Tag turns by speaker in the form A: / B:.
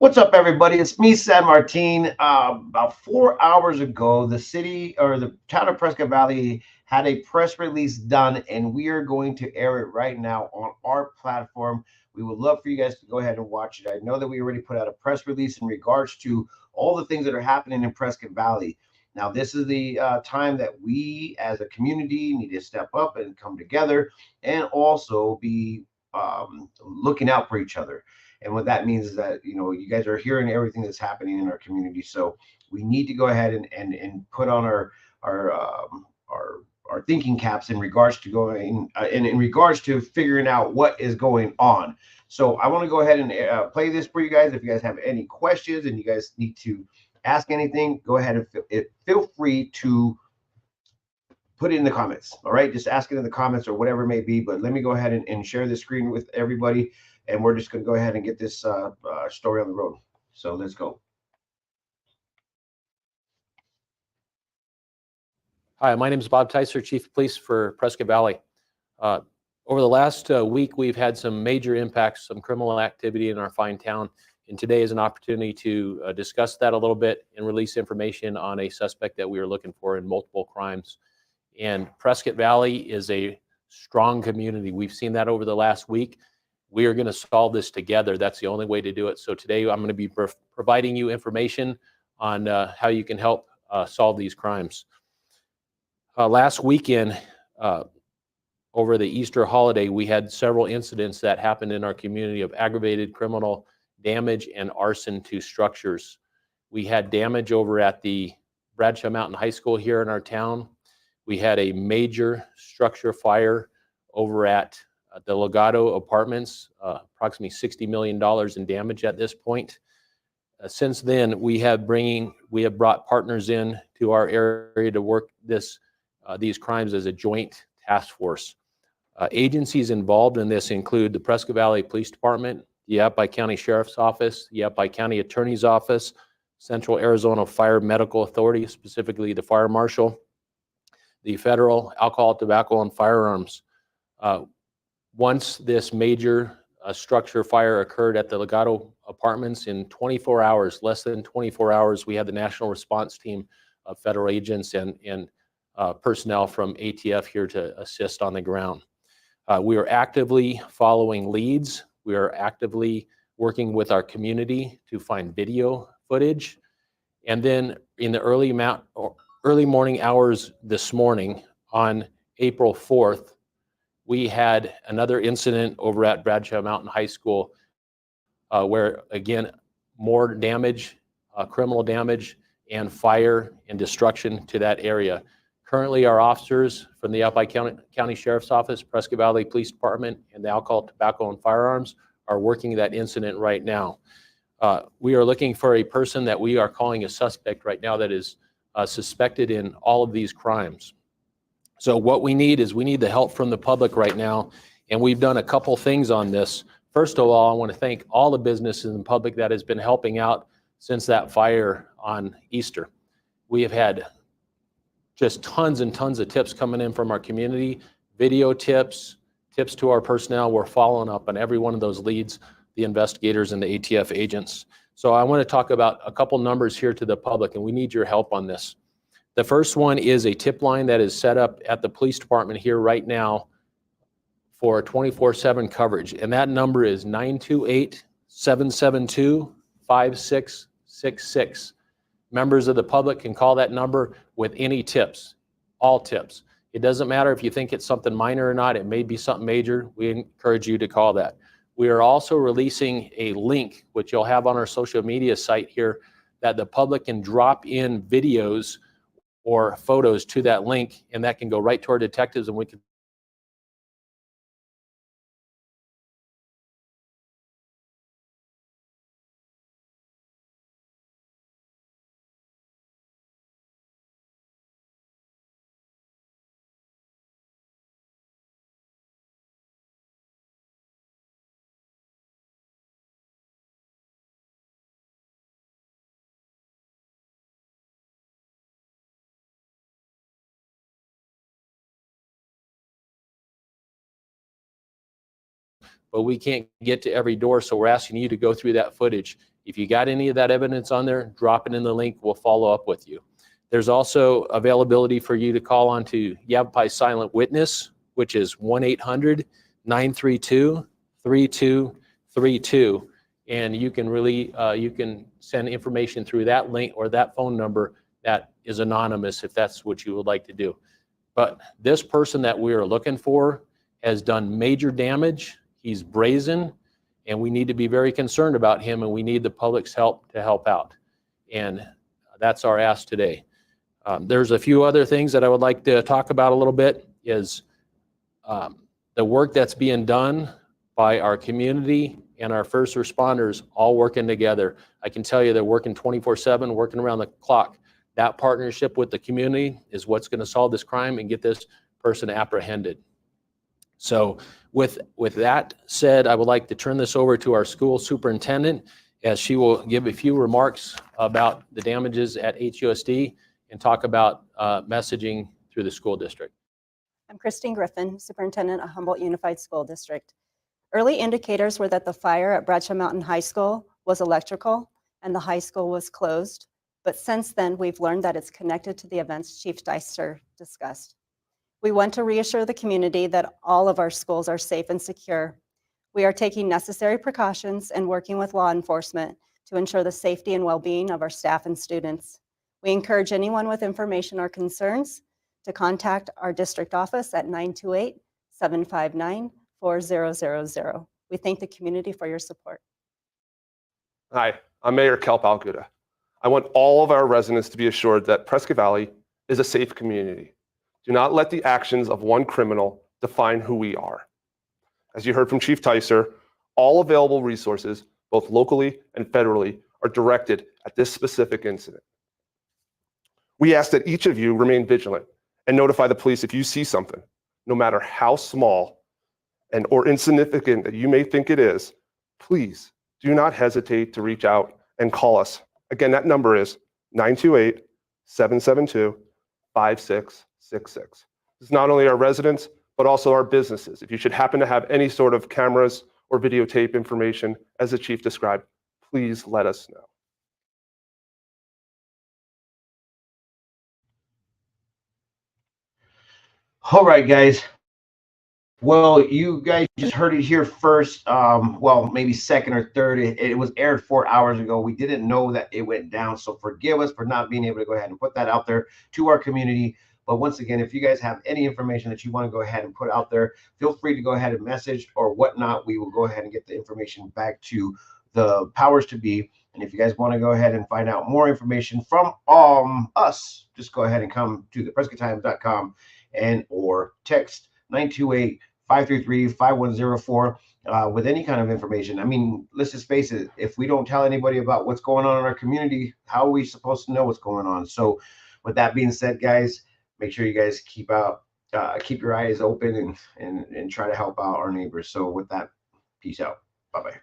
A: What's up, everybody? It's me, San Martin. About 4 hours ago, the city or the town of Prescott Valley had a press release done, and we are going to air it right now on our platform. We would love for you guys to go ahead and watch it. I know that we already put out a press release in regards to all the things that are happening in Prescott Valley. Now, this is the time that we as a community need to step up and come together and also be looking out for each other. And what that means is that, you guys are hearing everything that's happening in our community. So we need to go ahead and put on our our thinking caps in regards to going and in regards to figuring out what is going on. So I want to go ahead and play this for you guys. If you guys have any questions and you guys need to ask anything, go ahead and feel free to put it in the comments. All right, just ask it in the comments or whatever it may be. But let me go ahead and share the screen with everybody, and we're just going to go ahead and get this story on the road. So let's go.
B: Hi, my name is Bob Tyser, Chief of Police for Prescott Valley. Over the last week, we've had some major impacts, some criminal activity in our fine town, and today is an opportunity to discuss that a little bit and release information on a suspect that we are looking for in multiple crimes. And Prescott Valley is a strong community. We've seen that over the last week. We are going to solve this together. That's the only way to do it. So today I'm going to be providing you information on how you can help solve these crimes. Last weekend, over the Easter holiday, we had several incidents that happened in our community of aggravated criminal damage and arson to structures. We had damage over at the Bradshaw Mountain High School here in our town. We had a major structure fire over at the Legato Apartments, approximately $60 million in damage at this point. Since then, we have brought partners in to our area to work these crimes as a joint task force. Agencies involved in this include the Prescott Valley Police Department, the Yavapai County Sheriff's Office, the Yavapai County Attorney's Office, Central Arizona Fire Medical Authority, specifically the Fire Marshal, the Federal Alcohol, Tobacco, and Firearms. Once this major structure fire occurred at the Legato Apartments, in 24 hours, less than 24 hours, we had the national response team of federal agents and personnel from ATF here to assist on the ground. We are actively following leads. We are actively working with our community to find video footage. And then in the early morning hours this morning on April 4th, we had another incident over at Bradshaw Mountain High School where, again, more damage, criminal damage, and fire and destruction to that area. Currently, our officers from the Yavapai County Sheriff's Office, Prescott Valley Police Department, and the Alcohol, Tobacco, and Firearms are working that incident right now. We are looking for a person that we are calling a suspect right now that is suspected in all of these crimes. So what we need is the help from the public right now, and we've done a couple things on this. First of all, I want to thank all the businesses and public that has been helping out since that fire on Easter. We have had just tons and tons of tips coming in from our community, video tips, tips to our personnel. We're following up on every one of those leads, the investigators and the ATF agents. So I want to talk about a couple numbers here to the public, and we need your help on this. The first one is a tip line that is set up at the police department here right now for 24/7 coverage, and that number is 928-772-5666. Members of the public can call that number with any tips, all tips. It doesn't matter if you think it's something minor or not. It may be something major. We encourage you to call that. We are also releasing a link, which you'll have on our social media site here, that the public can drop in videos or photos to that link, and that can go right to our detectives, and we can but we can't get to every door, so we're asking you to go through that footage If you got any of that evidence on there, drop it in the link. We'll follow up with you. There's also availability for you to call on to Yavapai Silent Witness, which is 1-800-932-3232. And you can send information through that link or that phone number that is anonymous if that's what you would like to do. But this person that we are looking for has done major damage. He's brazen, and we need to be very concerned about him, and we need the public's help to help out. And that's our ask today. There's a few other things that I would like to talk about a little bit is the work that's being done by our community and our first responders all working together. I can tell you they're working 24/7, working around the clock. That partnership with the community is what's going to solve this crime and get this person apprehended. So with that said, I would like to turn this over to our school superintendent as she will give a few remarks about the damages at HUSD and talk about messaging through the school district.
C: I'm Christine Griffin, Superintendent of Humboldt Unified School District. Early indicators were that the fire at Bradshaw Mountain High School was electrical and the high school was closed. But since then, we've learned that it's connected to the events Chief Deister discussed. We want to reassure the community that all of our schools are safe and secure. We are taking necessary precautions and working with law enforcement to ensure the safety and well-being of our staff and students. We encourage anyone with information or concerns to contact our district office at 928-759-4000. We thank the community for your support.
D: Hi, I'm Mayor Kelp Alguda. I want all of our residents to be assured that Prescott Valley is a safe community. Do not let the actions of one criminal define who we are. As you heard from Chief Deister, all available resources, both locally and federally, are directed at this specific incident. We ask that each of you remain vigilant and notify the police if you see something, no matter how small or insignificant that you may think it is. Please do not hesitate to reach out and call us. Again, that number is 928-772-5666. This is not only our residents, but also our businesses. If you should happen to have any sort of cameras or videotape information, as the chief described, please let us know.
A: All right, guys. Well, you guys just heard it here first. Well, maybe second or third. It was aired 4 hours ago. We didn't know that it went down, so forgive us for not being able to go ahead and put that out there to our community. But once again, if you guys have any information that you want to go ahead and put out there, feel free to go ahead and message or whatnot. We will go ahead and get the information back to the powers to be. And if you guys want to go ahead and find out more information from us, just go ahead and come to theprescotttimes.com and or text 928-533-5104 with any kind of information. I mean, let's just face it, if we don't tell anybody about what's going on in our community, how are we supposed to know what's going on? So with that being said, guys, make sure you guys keep your eyes open and try to help out our neighbors. So with that, peace out. Bye-bye.